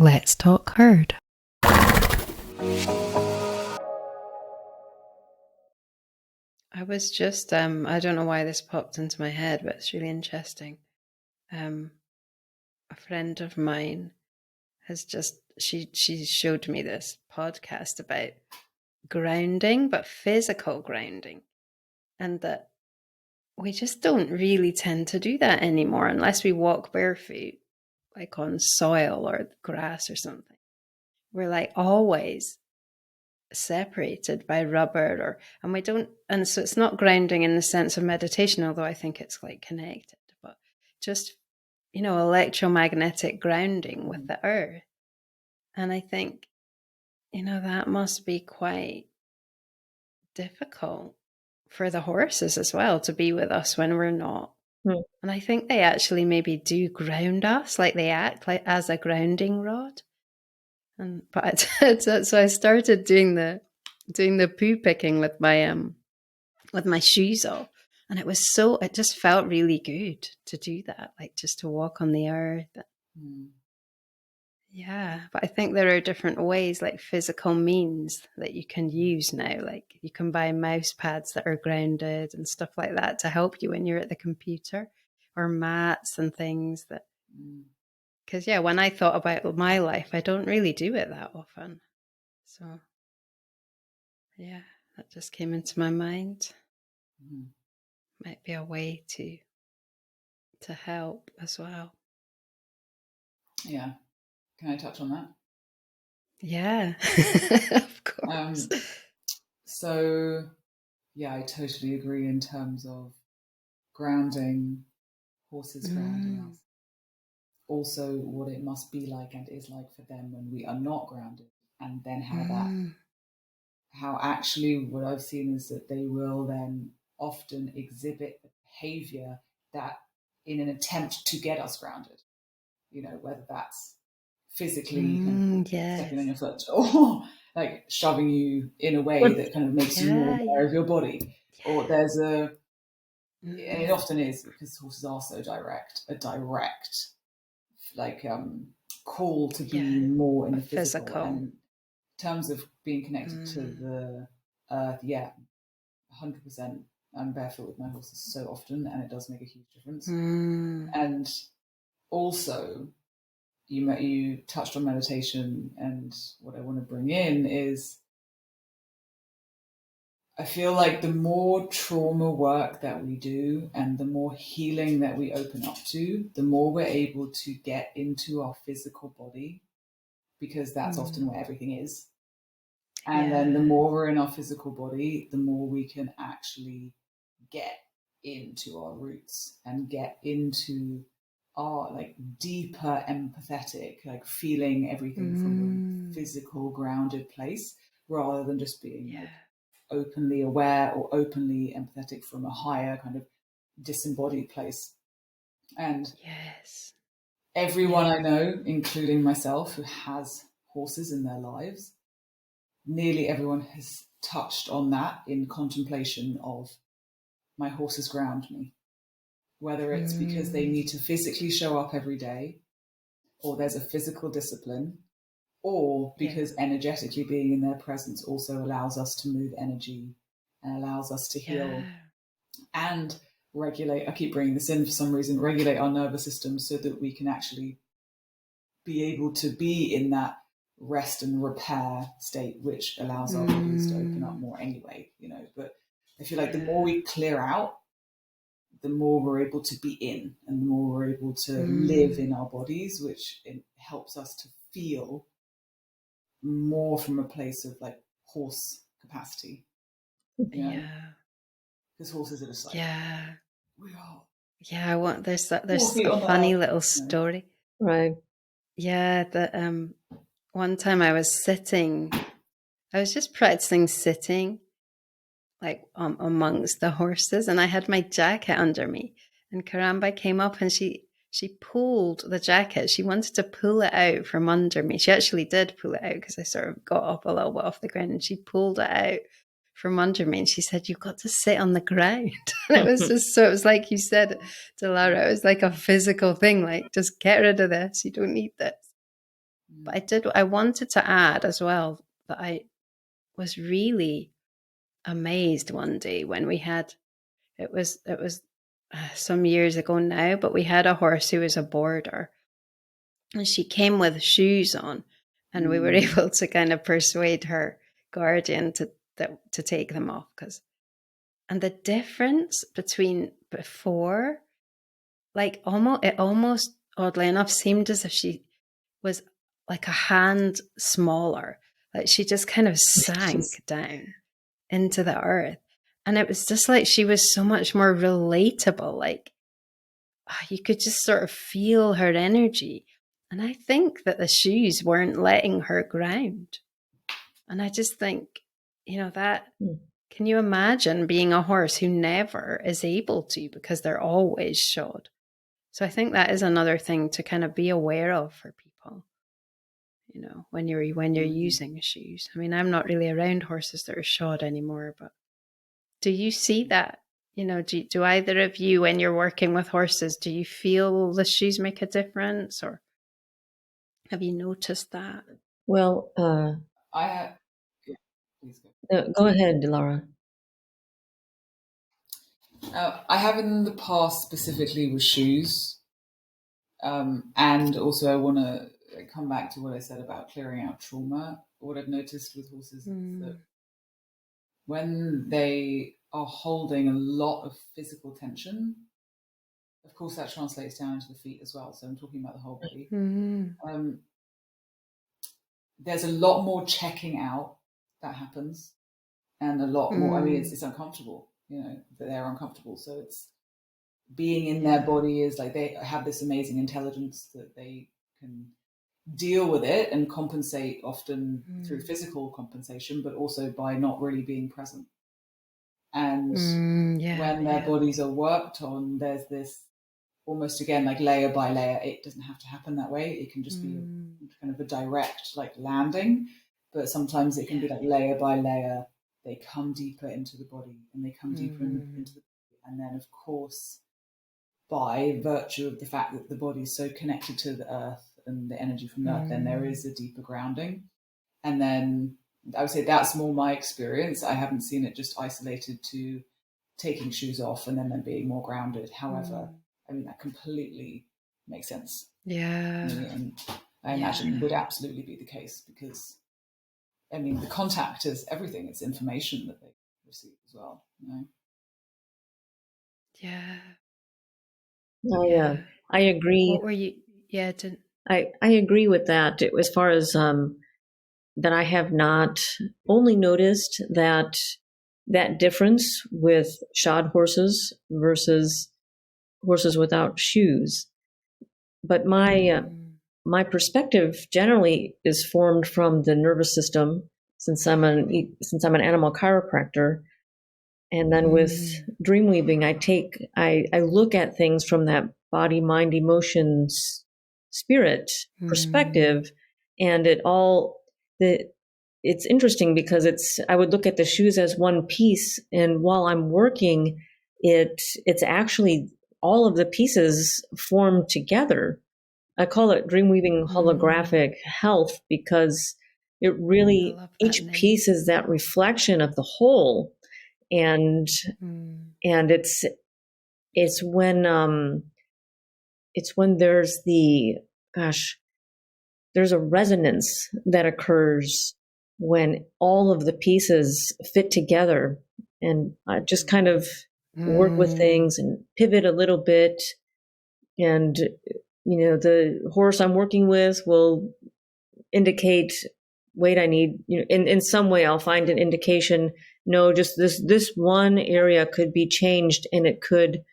Let's talk herd. I was just, I don't know why this popped into my head, but it's really interesting. A friend of mine has just, she showed me this podcast about grounding, but physical grounding. And that we just don't really tend to do that anymore unless we walk barefoot, like on soil or grass or something. We're like always separated by rubber and we don't, and so it's not grounding in the sense of meditation, although I think it's like connected, but just, electromagnetic grounding with the earth. And I think, that must be quite difficult for the horses as well to be with us when we're not. And I think they actually maybe do ground us, like they act like as a grounding rod. But so I started doing the poo picking with my shoes off, and it just felt really good to do that, like just to walk on the earth. Yeah, but I think there are different ways, like physical means that you can use now. Like you can buy mouse pads that are grounded and stuff like that to help you when you're at the computer, or mats and things that. Because when I thought about my life, I don't really do it that often. So yeah, that just came into my mind. Might be a way to help as well. Yeah. Can I touch on that? Yeah, of course. So, yeah, I totally agree in terms of grounding, horses grounding us. Also, what it must be like and is like for them when we are not grounded, and then how actually what I've seen is that they will then often exhibit the behavior that in an attempt to get us grounded, whether that's physically kind of stepping on your foot or like shoving you in a way that kind of makes you more aware of your body. Or there's and it often is because horses are so a direct like call to be more in the physical. And in terms of being connected to the earth, 100%. I'm barefoot with my horses so often, and it does make a huge difference. And also, you touched on meditation, and what I want to bring in is I feel like the more trauma work that we do and the more healing that we open up to, the more we're able to get into our physical body, because that's often where everything is. And then the more we're in our physical body, the more we can actually get into our roots and get into our like deeper empathetic, like feeling everything from a physical grounded place, rather than just being like openly aware or openly empathetic from a higher kind of disembodied place. And everyone I know, including myself, who has horses in their lives, nearly everyone has touched on that in contemplation of my horses ground me. Whether it's because they need to physically show up every day, or there's a physical discipline, or because energetically being in their presence also allows us to move energy and allows us to heal and regulate. I keep bringing this in for some reason, regulate our nervous system so that we can actually be able to be in that rest and repair state, which allows our bodies to open up more anyway, But I feel like the more we clear out, the more we're able to be in, and the more we're able to live in our bodies, which it helps us to feel more from a place of like horse capacity. Because horses are just like, we are. Yeah, there's a funny little story. Right. Yeah, that one time I was just practicing sitting like amongst the horses, and I had my jacket under me, and Karamba came up and she pulled the jacket. She wanted to pull it out from under me. She actually did pull it out because I sort of got up a little bit off the ground, and she pulled it out from under me, and she said, "You've got to sit on the ground." And it was just it was like you said, Dilara, it was like a physical thing, like just get rid of this. You don't need this. But I wanted to add as well that I was really amazed one day when it was some years ago now, but we had a horse who was a boarder, and she came with shoes on, and we were able to kind of persuade her guardian to take them off, and the difference between before, like almost oddly enough seemed as if she was like a hand smaller, like she just kind of sank down into the earth, and it was just like she was so much more relatable, like you could just sort of feel her energy. And I think that the shoes weren't letting her ground. And I just think, that can you imagine being a horse who never is able to because they're always shod? So I think that is another thing to kind of be aware of for people, when you're using shoes. I mean, I'm not really around horses that are shod anymore, but do you see that? Do either of you, when you're working with horses, do you feel the shoes make a difference, or have you noticed that? Well, I have. Yeah, please go. go ahead, Dilara. I have in the past, specifically with shoes, and also I want to come back to what I said about clearing out trauma. What I've noticed with horses is that when they are holding a lot of physical tension, of course that translates down into the feet as well. So I'm talking about the whole body. There's a lot more checking out that happens, and a lot more. I mean, it's uncomfortable. That they're uncomfortable. So it's being in their body is like they have this amazing intelligence that they can deal with it and compensate, often through physical compensation, but also by not really being present. And when their bodies are worked on, there's this almost, again, like layer by layer. It doesn't have to happen that way. It can just be kind of a direct like landing, but sometimes it can be like layer by layer. They come deeper into the body, and they come deeper into the body. And then, of course, by virtue of the fact that the body is so connected to the earth and the energy from the earth, then there is a deeper grounding. And then I would say that's more my experience. I haven't seen it just isolated to taking shoes off and then them being more grounded. However, I mean, that completely makes sense. Yeah. And I imagine would absolutely be the case, because, I mean, the contact is everything. It's information that they receive as well. Yeah. I agree. What were you? Yeah. I agree with that. As far as that, I have not only noticed that difference with shod horses versus horses without shoes, but my perspective generally is formed from the nervous system, since I'm an animal chiropractor. And then with dreamweaving, I look at things from that body, mind, emotions, spirit perspective. And it's interesting because I would look at the shoes as one piece. And while I'm working, it's actually all of the pieces form together. I call it dreamweaving holographic health, because it really, each piece is that reflection of the whole. And it's when there's there's a resonance that occurs when all of the pieces fit together. And I just kind of work with things and pivot a little bit. And, the horse I'm working with will indicate, wait, I need, in some way I'll find an indication. No, just this one area could be changed, and it could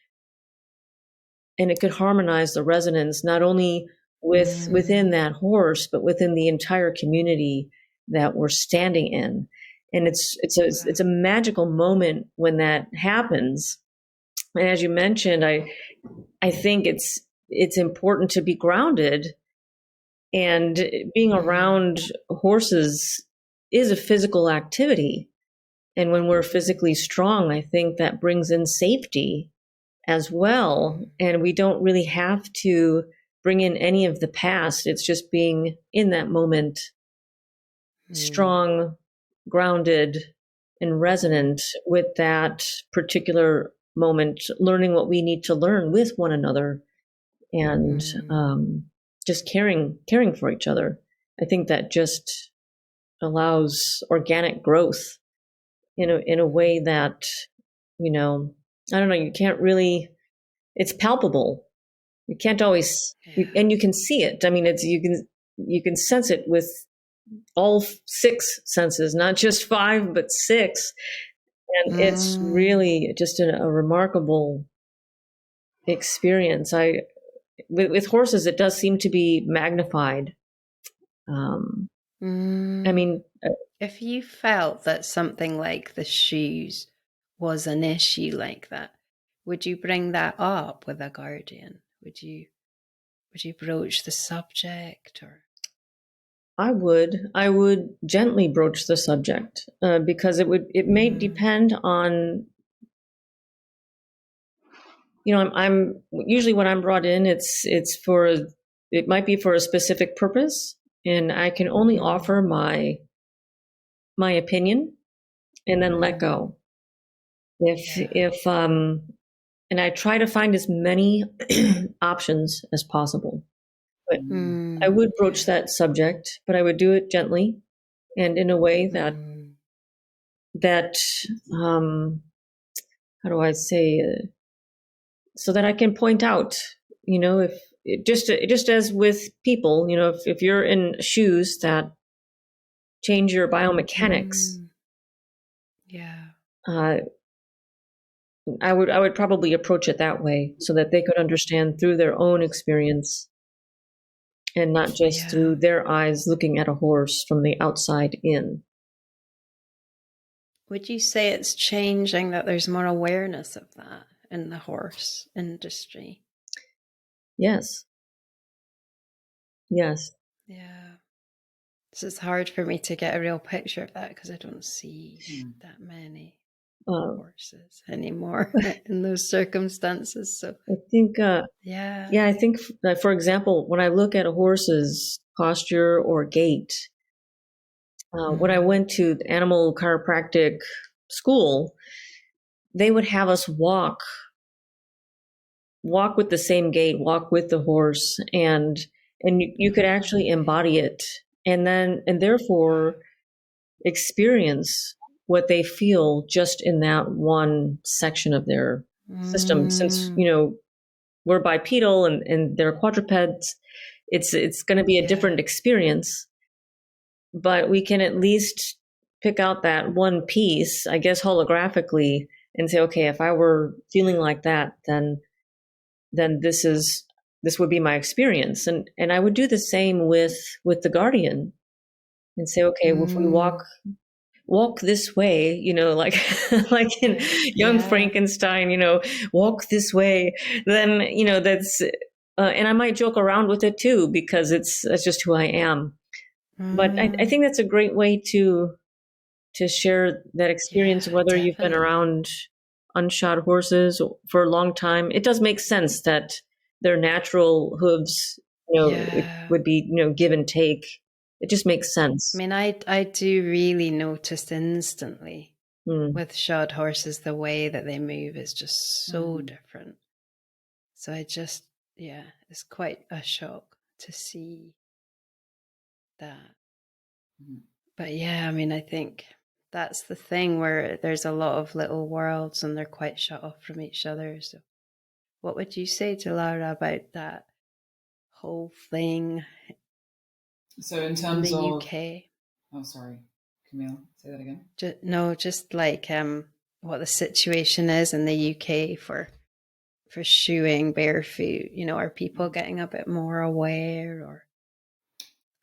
harmonize the resonance, not only within that horse, but within the entire community that we're standing in. And it's a magical moment when that happens. And as you mentioned, I think it's important to be grounded, and being around horses is a physical activity. And when we're physically strong, I think that brings in safety as well. And we don't really have to bring in any of the past. It's just being in that moment, strong, grounded, and resonant with that particular moment, learning what we need to learn with one another, and just caring for each other. I think that just allows organic growth in a way that, I don't know, you can't really, it's palpable. You can't always, and you can see it. I mean, you can sense it with all 6 senses, not just 5, but 6. And it's really just a remarkable experience. With horses, it does seem to be magnified. I mean, if you felt that something like the shoes was an issue like that, would you bring that up with a guardian? Would you broach the subject? Or I would gently broach the subject, because it may depend on, I'm usually, when I'm brought in, it might be for a specific purpose, and I can only offer my opinion and then let go. If and I try to find as many options as possible. But I would broach that subject, but I would do it gently and in a way that how do I say, so that I can point out, if just as with people, if you're in shoes that change your biomechanics, I would probably approach it that way, so that they could understand through their own experience, and not just through their eyes looking at a horse from the outside in. Would you say it's changing, that there's more awareness of that in the horse industry? Yes. Yeah. So it's hard for me to get a real picture of that, because I don't see that many horses anymore in those circumstances. So I think, I think, for example, when I look at a horse's posture or gait, when I went to the animal chiropractic school, they would have us walk with the same gait, walk with the horse, and you could actually embody it, and therefore experience what they feel just in that one section of their system. Since we're bipedal and they're quadrupeds, it's going to be a different experience, but we can at least pick out that one piece, I guess, holographically, and say, okay, if I were feeling like that, then this would be my experience. And I would do the same with the guardian, and say, okay, if we walk this way, like like in Young Frankenstein, walk this way, then that's and I might joke around with it too, because that's just who I am. But I think that's a great way to share that experience, whether you've been around unshod horses for a long time. It does make sense that their natural hooves, it would be, give and take. It just makes sense. I mean, I do really notice instantly with shod horses, the way that they move is just so different. So I just, it's quite a shock to see that. But I mean, I think that's the thing, where there's a lot of little worlds and they're quite shut off from each other. So what would you say, Dilara, about that whole thing? So in terms of UK. Oh, sorry, Camille, say that again. Just like what the situation is in the UK for shoeing barefoot. Are people getting a bit more aware? Or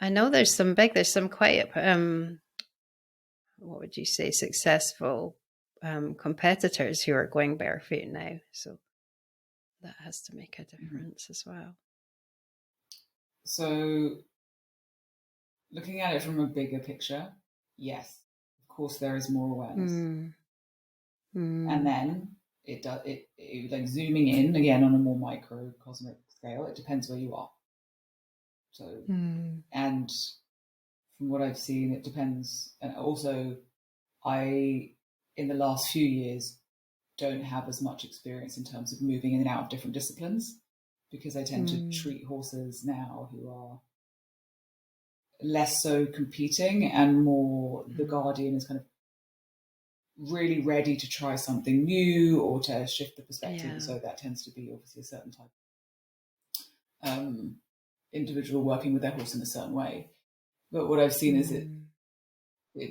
I know there's some quite what would you say, successful competitors who are going barefoot now. So that has to make a difference as well. So looking at it from a bigger picture, yes, of course there is more awareness. And then it like zooming in again on a more microcosmic scale, it depends where you are. So, Mm. and from what I've seen, it depends. And also, I, in the last few years, don't have as much experience in terms of moving in and out of different disciplines, because I tend to treat horses now who are less so competing and more the guardian is kind of really ready to try something new or to shift the perspective. Yeah. So that tends to be obviously a certain type individual working with their horse in a certain way. But what I've seen is it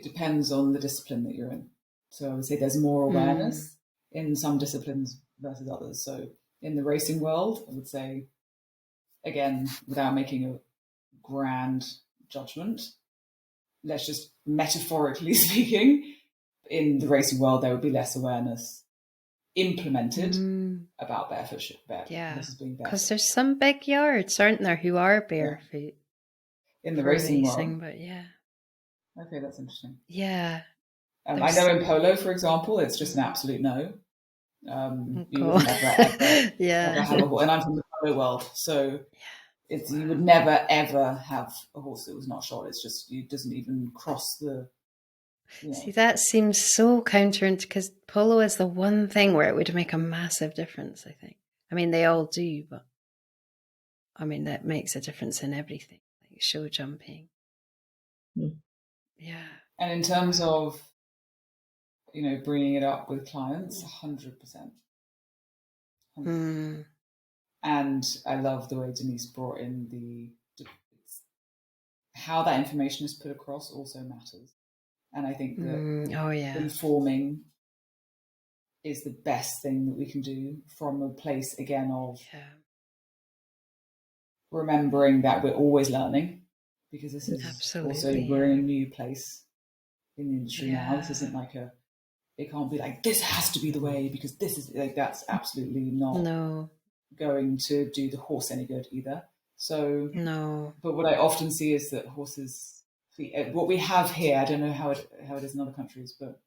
depends on the discipline that you're in. So I would say there's more awareness in some disciplines versus others. So in the racing world, I would say, again, without making a grand judgment, let's just metaphorically speaking, in the racing world, there would be less awareness implemented about horses being barefoot. Because there's some big yards, aren't there, who are barefoot in the for racing racing, world. but yeah. Okay, that's interesting. Yeah. I know in polo, for example, it's just an absolute no. You would never, ever have a horse. And I'm from the polo world, so you would never, ever have a horse that was not shod. It's just, it doesn't even cross the... See, that seems so counterintuitive, because polo is the one thing where it would make a massive difference, I think. I mean, they all do, but I mean, that makes a difference in everything, like show jumping. Yeah. And in terms of, bringing it up with clients, 100%. And I love the way Denise brought in how that information is put across also matters. And I think that informing is the best thing that we can do from a place, again, of remembering that we're always learning, because this is also, we're in a new place in the industry now. This isn't like it can't be like, this has to be the way, because this is like, that's absolutely not going to do the horse any good either. So, but what I often see is that horses, what we have here, I don't know how it is in other countries, but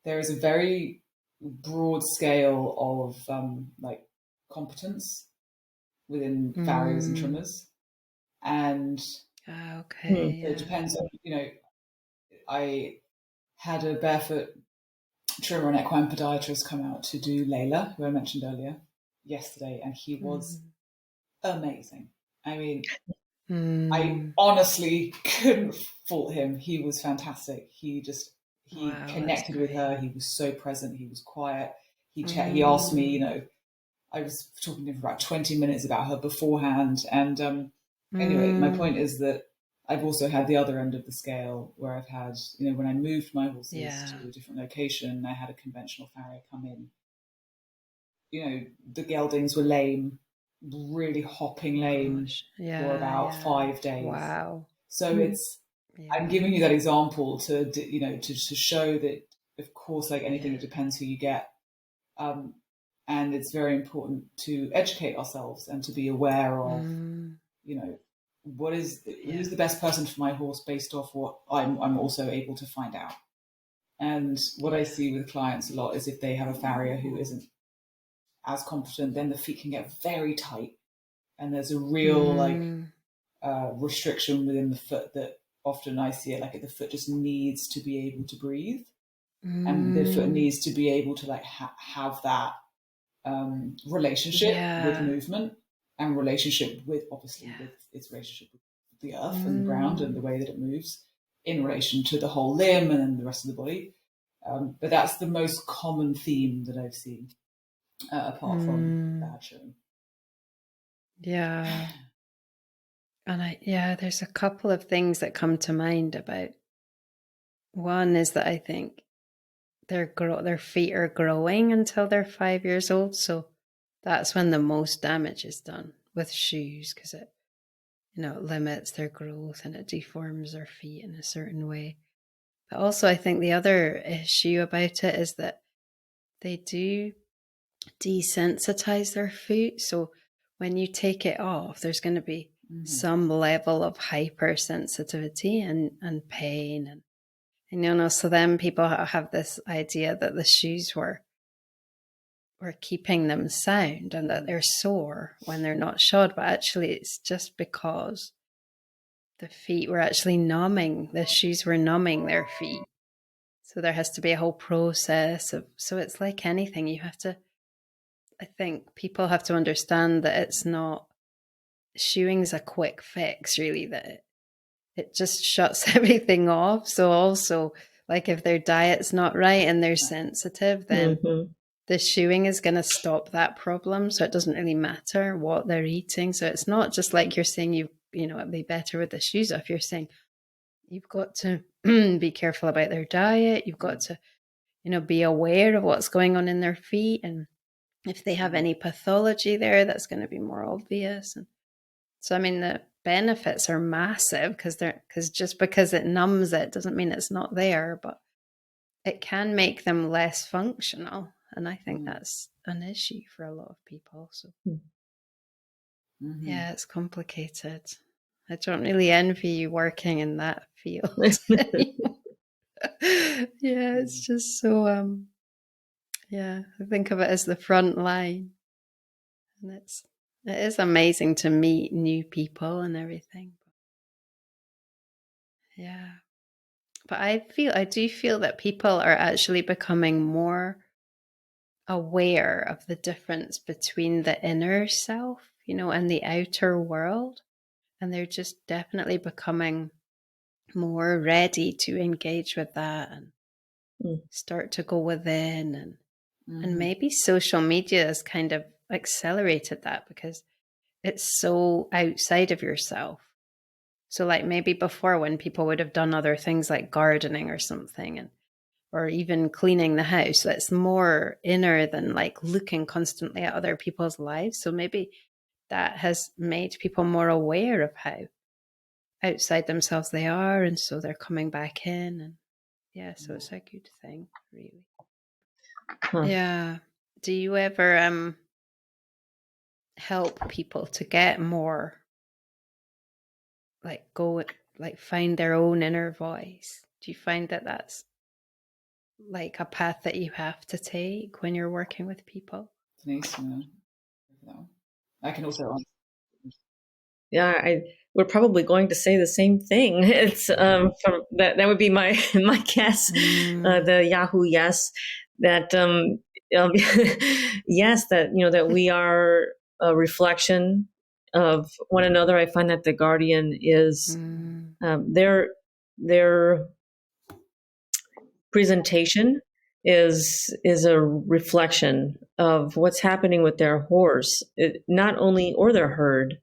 there is a very broad scale of like competence within farriers and trimmers. And it depends on, I had a barefoot trimmer and equine podiatrist come out to do Layla, who I mentioned earlier, yesterday, and he was amazing. I mean, I honestly couldn't fault him. He was fantastic. He connected with her. He was so present. He was quiet. He asked me, I was talking to him for about 20 minutes about her beforehand. And anyway, my point is that I've also had the other end of the scale, where I've had, when I moved my horses to a different location, I had a conventional farrier come in. The geldings were lame, really hopping lame for about 5 days. Wow. So I'm giving you that example to show that, of course, like anything, it depends who you get. And it's very important to educate ourselves and to be aware of, who's the best person for my horse based off what I'm also able to find out. And what I see with clients a lot is if they have a farrier who isn't as competent, then the feet can get very tight, and there's a real restriction within the foot that often I see it like the foot just needs to be able to breathe, and the foot needs to be able to like have that relationship with movement and relationship with obviously with its relationship with the earth and the ground and the way that it moves in relation to the whole limb and then the rest of the body. But that's the most common theme that I've seen, apart from bad showing. Yeah. And there's a couple of things that come to mind about. One is that I think their feet are growing until they're 5 years old, so that's when the most damage is done with shoes, because it limits their growth and it deforms their feet in a certain way. But also I think the other issue about it is that they do desensitize their foot. So when you take it off, there's going to be some level of hypersensitivity and pain. And so then people have this idea that the shoes were keeping them sound and that they're sore when they're not shod. But actually it's just because the feet were actually numbing, the shoes were numbing their feet. So there has to be a whole process of, so it's like anything. You have to, I think people have to understand that it's not, shoeing's a quick fix, really, that it just shuts everything off. So also, like if their diet's not right and they're sensitive, then the shoeing is going to stop that problem. So it doesn't really matter what they're eating. So it's not just like you're saying it'd be better with the shoes off. You're saying you've got to be careful about their diet. You've got to, be aware of what's going on in their feet. And if they have any pathology there, that's going to be more obvious. And so, I mean, the benefits are massive because just because it numbs it doesn't mean it's not there, but it can make them less functional. And I think that's an issue for a lot of people. So, yeah, it's complicated. I don't really envy you working in that field. Yeah, it's just so, I think of it as the front line. And it is amazing to meet new people and everything. Yeah. But I do feel that people are actually becoming more aware of the difference between the inner self, and the outer world. And they're just definitely becoming more ready to engage with that and start to go within. And maybe social media has kind of accelerated that because it's so outside of yourself. So like maybe before when people would have done other things like gardening or something or even cleaning the house, that's more inner than like looking constantly at other people's lives. So maybe that has made people more aware of how outside themselves they are, and so they're coming back in, and so it's a good thing, really. Yeah. Do you ever help people to get more like find their own inner voice? Do you find that that's like a path that you have to take when you're working with people? Denise, I can also answer. Yeah, we're probably going to say the same thing. It's from that would be my guess. The Yahoo yes, that yes, that that we are a reflection of one another. I find that the Guardian is their presentation is a reflection of what's happening with their horse, or their herd.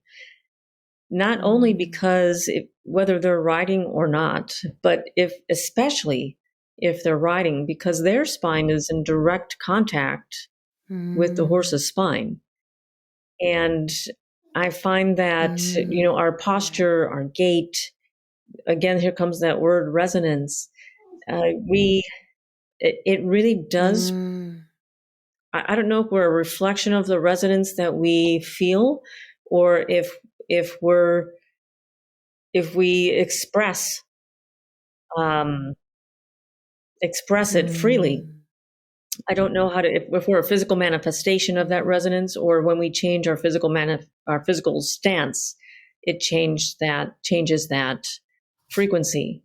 Not only because whether they're riding or not, but especially if they're riding, because their spine is in direct contact with the horse's spine. And I find that, our posture, our gait, again, here comes that word resonance. It really does. I don't know if we're a reflection of the resonance that we feel, or if we express it freely. I don't know how to, if we're a physical manifestation of that resonance, or when we change our physical stance, it changes that frequency.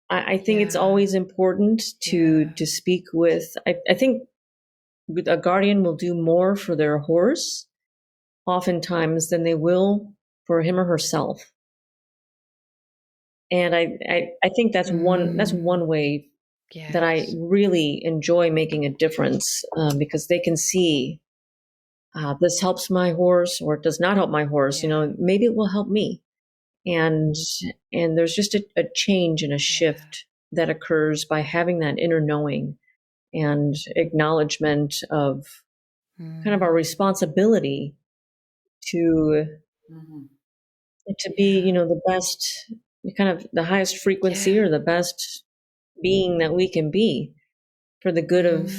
I think it's always important to speak with. I think a guardian will do more for their horse oftentimes than they will for him or herself. And I think that's one way that I really enjoy making a difference, because they can see this helps my horse or it does not help my horse. Maybe it will help me. And there's just a change and a shift that occurs by having that inner knowing and acknowledgement of kind of our responsibility to be, the best, kind of the highest frequency or the best being that we can be for the good of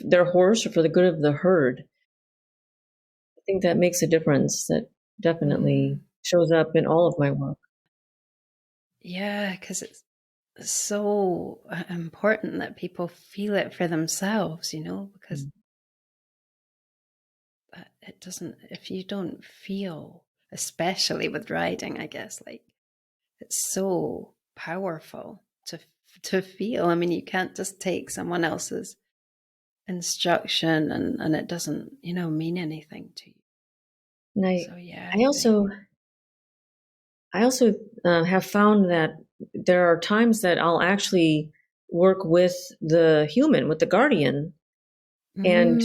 their horse or for the good of the herd. I think that makes a difference that definitely shows up in all of my work. Yeah, because it's so important that people feel it for themselves, because it doesn't, if you don't feel, especially with riding, I guess. Like, it's so powerful to feel. I mean, you can't just take someone else's instruction and it doesn't, mean anything to you. And So yeah, I also, have found that there are times that I'll actually work with the human, with the guardian, and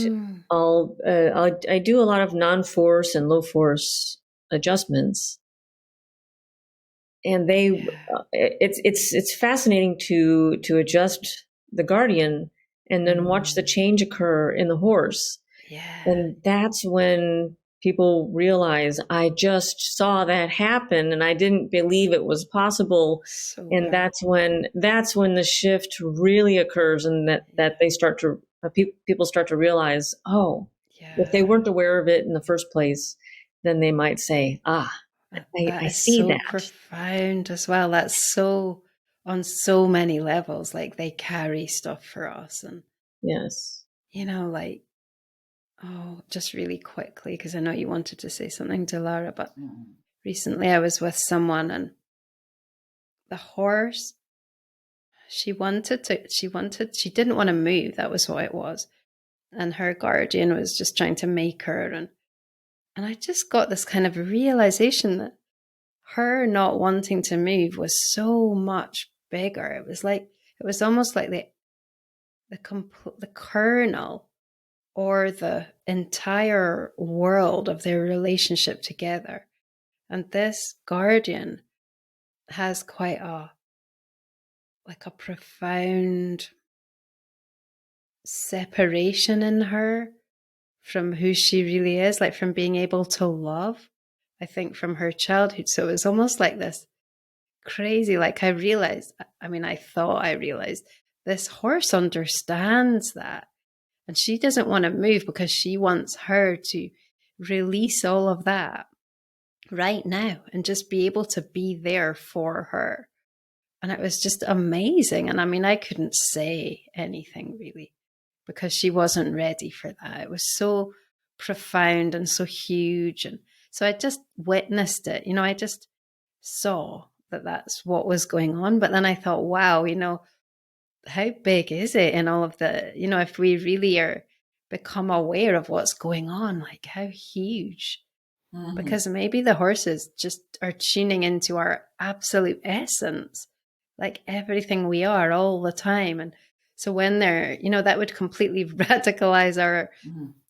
I do a lot of non-force and low force adjustments, and it's fascinating to adjust the guardian and then watch the change occur in the horse. Yeah. And that's when people realize, I just saw that happen and I didn't believe it was possible. So And that's when the shift really occurs, and that they start to people start to realize, if they weren't aware of it in the first place, then they might say, that I is see so that. profound as well. That's so on so many levels. Like, they carry stuff for us, and Yes. like, just really quickly, because I know you wanted to say something, Dilara, but recently I was with someone, and the horse, she didn't want to move. That was what it was. And her guardian was just trying to make her. And I just got this kind of realization that her not wanting to move was so much bigger. It was almost like the kernel or the entire world of their relationship together. And this guardian has quite a profound separation in her from who she really is, like from being able to love, I think, from her childhood. So it was almost like this crazy, like, I thought I realized this horse understands that. And she doesn't want to move because she wants her to release all of that right now and just be able to be there for her. And it was just amazing. And I couldn't say anything really because she wasn't ready for that. It was so profound and so huge. And so I just witnessed it. I just saw that that's what was going on. But then I thought, wow, how big is it in all of the, if we really are become aware of what's going on, like how huge. Because maybe the horses just are tuning into our absolute essence, like everything we are all the time. And so when they're, that would completely radicalize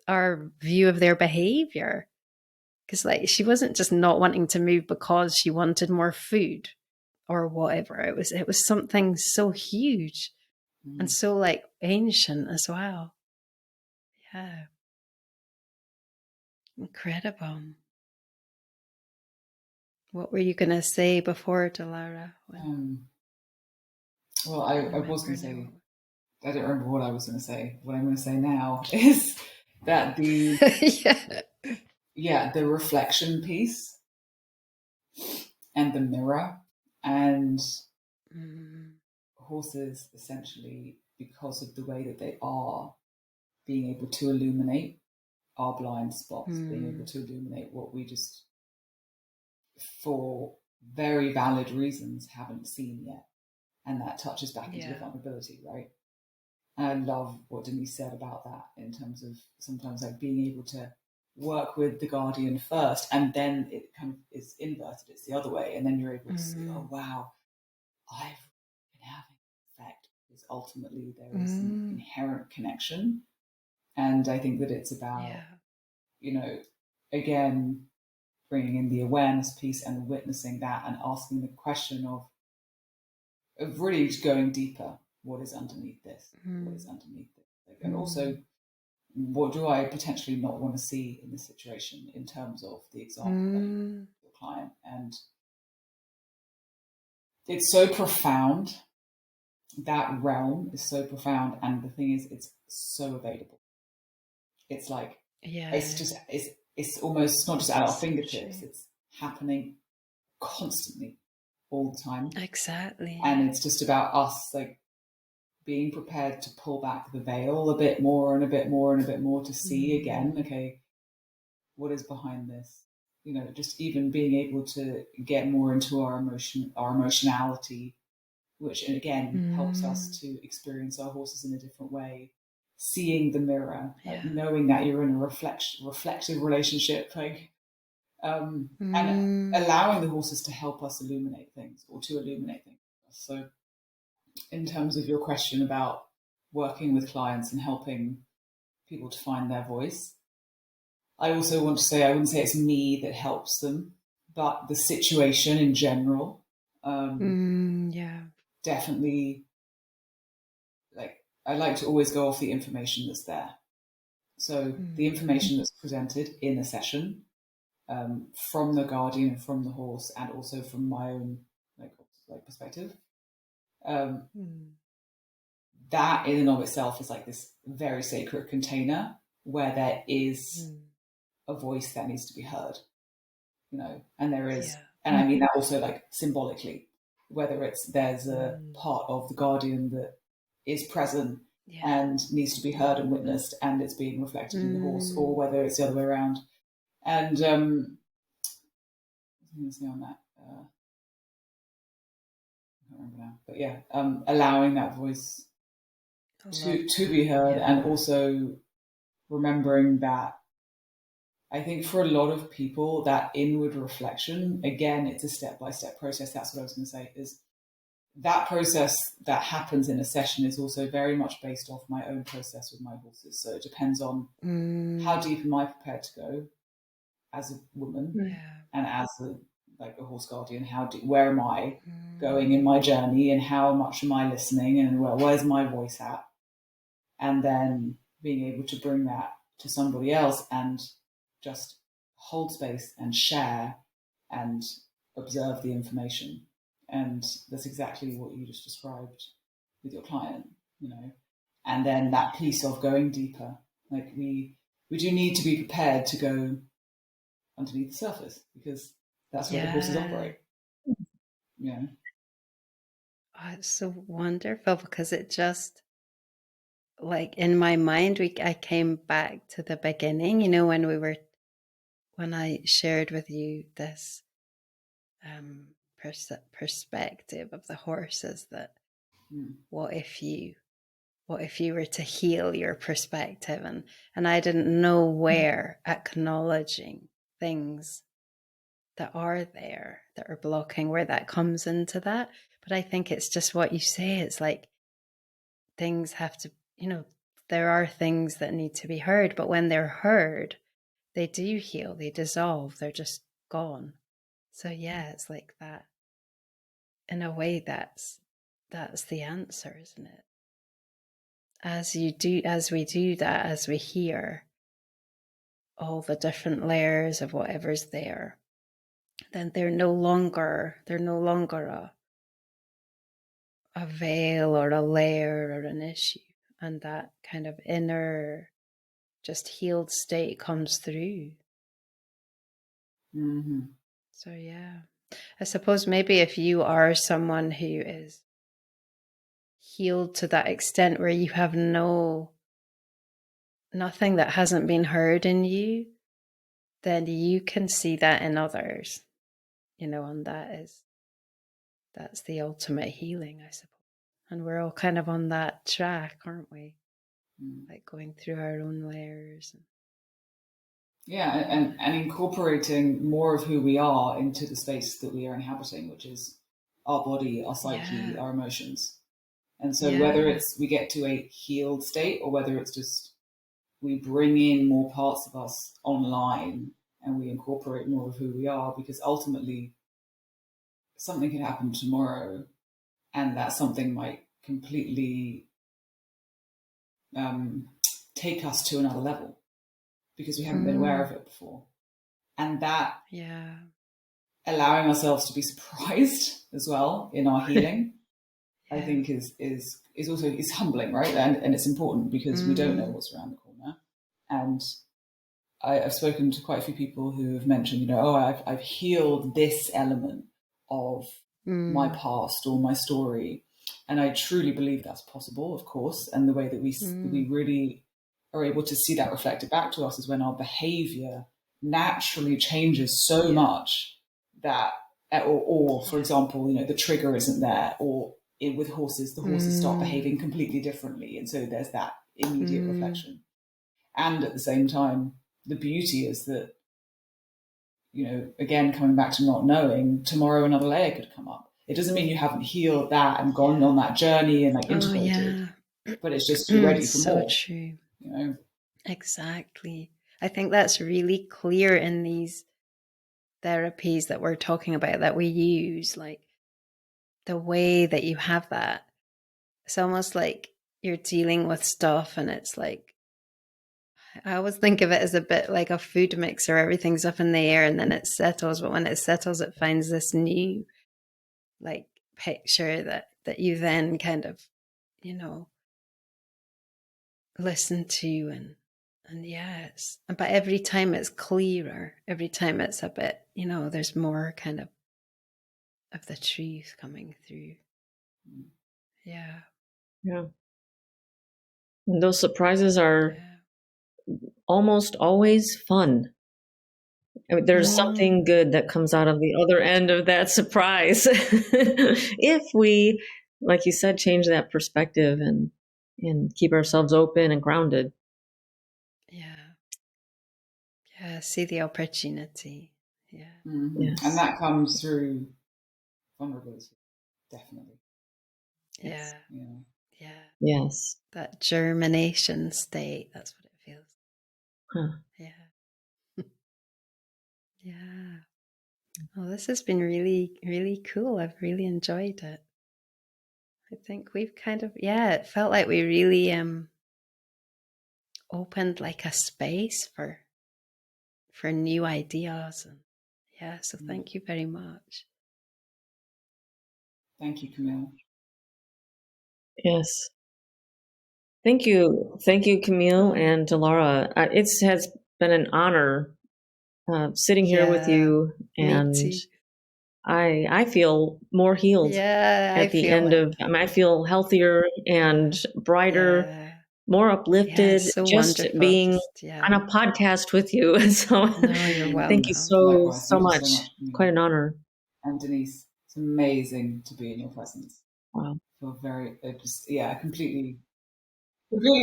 our view of their behavior. Because like she wasn't just not wanting to move because she wanted more food or whatever. It was something so huge and so like ancient as well. Yeah. Incredible. What were you going to say before, Dilara? Well, I was going to say, I don't remember what I was going to say. What I'm going to say now is that the the reflection piece and the mirror and horses, essentially, because of the way that they are, being able to illuminate our blind spots, being able to illuminate what we just, for very valid reasons, haven't seen yet. And that touches back into the vulnerability, right? And I love what Denise said about that in terms of sometimes like being able to work with the guardian first, and then it kind of is inverted. It's the other way. And then you're able to see, oh, wow, I've been having an effect, because ultimately there is an inherent connection. And I think that it's about, again, bringing in the awareness piece and witnessing that and asking the question of really going deeper. What is underneath this? What is underneath this? And also, what do I potentially not want to see in this situation in terms of the example that you give your client? And it's so profound. That realm is so profound. And the thing is, it's so available. It's like, it's almost not just at our fingertips. It's happening constantly all the time. Exactly. And it's just about us like being prepared to pull back the veil a bit more and a bit more and a bit more to see again, okay, what is behind this? just even being able to get more into our emotionality, which again helps us to experience our horses in a different way. Seeing the mirror, like knowing that you're in a reflective relationship, like, and allowing the horses to help us illuminate things, or to illuminate things. So, in terms of your question about working with clients and helping people to find their voice, I also want to say, I wouldn't say it's me that helps them, but the situation in general, definitely, like, I like to always go off the information that's there. So the information that's presented in a session, from the guardian, from the horse, and also from my own like perspective, that in and of itself is like this very sacred container where there is a voice that needs to be heard, and there is, and I mean that also like symbolically, whether there's a part of the guardian that is present and needs to be heard and witnessed, and it's being reflected in the horse, or whether it's the other way around. And what was I going to say on that? I can't remember now. But yeah, allowing that voice to be heard, and also remembering that I think for a lot of people, that inward reflection, again, it's a step-by-step process. That's what I was going to say, is that process that happens in a session is also very much based off my own process with my horses. So it depends on how deep am I prepared to go as a woman, and as a horse guardian, where am I going in my journey, and how much am I listening, and where's my voice at? And then being able to bring that to somebody else and just hold space and share and observe the information. And that's exactly what you just described with your client, and then that piece of going deeper. Like we do need to be prepared to go underneath the surface, because that's where the horses operate. Oh, it's so wonderful, because it just, like, in my mind, I came back to the beginning, when I shared with you this perspective of the horses, that what if you were to heal your perspective, and I didn't know where acknowledging things that are there that are blocking, where that comes into that. But I think it's just what you say. It's like things have to, there are things that need to be heard, but when they're heard, they do heal, they dissolve, they're just gone. So yeah, it's like that. In a way, that's the answer, isn't it? As we do that, as we hear all the different layers of whatever's there, then they're no longer a veil or a layer or an issue, and that kind of inner, just healed state comes through. So yeah, I suppose maybe if you are someone who is healed to that extent where you have nothing that hasn't been heard in you, then you can see that in others, and that's the ultimate healing, I suppose. And we're all kind of on that track, aren't we? Like going through our own layers. Yeah, and incorporating more of who we are into the space that we are inhabiting, which is our body, our psyche, our emotions. And so whether it's we get to a healed state, or whether it's just we bring in more parts of us online and we incorporate more of who we are, because ultimately something can happen tomorrow, and that something might completely take us to another level, because we haven't been aware of it before. And that allowing ourselves to be surprised as well in our healing, I think is also humbling, right? And it's important, because we don't know what's around the corner. And I've spoken to quite a few people who have mentioned, I've healed this element of my past or my story. And I truly believe that's possible, of course. And the way that we really are able to see that reflected back to us is when our behavior naturally changes so much that, or for example, the trigger isn't there, or with horses, the horses start behaving completely differently. And so there's that immediate reflection. And at the same time, the beauty is that, again, coming back to not knowing, tomorrow another layer could come up. It doesn't mean you haven't healed that and gone on that journey and integrated, but it's just you're ready for more. So true. Exactly. I think that's really clear in these therapies that we're talking about that we use, like the way that you have that. It's almost like you're dealing with stuff, and it's like, I always think of it as a bit like a food mixer. Everything's up in the air and then it settles, but when it settles, it finds this new like picture that you then kind of, listen to, and yes, but every time it's clearer, every time it's a bit, there's more kind of the truth coming through. Yeah. And those surprises are almost always fun. I mean, there's something good that comes out of the other end of that surprise. If we, like you said, change that perspective and keep ourselves open and grounded. Yeah, see the opportunity. Yeah. Yes. And that comes through vulnerability, definitely. Yeah. Yes. That germination state, that's what it feels. Yeah. Yeah. Oh, this has been really, really cool. I've really enjoyed it. I think we've kind of, it felt like we really opened like a space for new ideas. And so thank you very much. Thank you, Camille. Yes. Thank you. Thank you, Camille and Dilara. It has been an honor sitting here with you, and I feel more healed at the end of. I feel healthier and brighter, more uplifted. So just wonderful. being on a podcast with you. So you're welcome. Thank you so much. Quite an honor. And Denise, it's amazing to be in your presence. Wow. I feel very, completely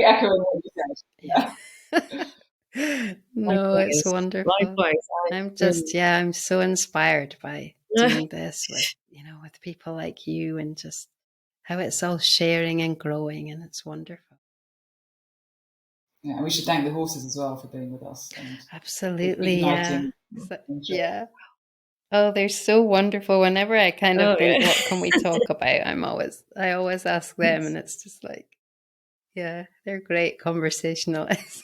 echoing what you said. No, Likewise. it's wonderful. Likewise. I'm just, I'm so inspired by doing this with, with people like you, and just how it's all sharing and growing, and it's wonderful. Yeah, and we should thank the horses as well for being with us. And absolutely, igniting Oh, they're so wonderful. Whenever I kind of think, what can we talk about? I always ask them, and it's just like, they're great conversationalists.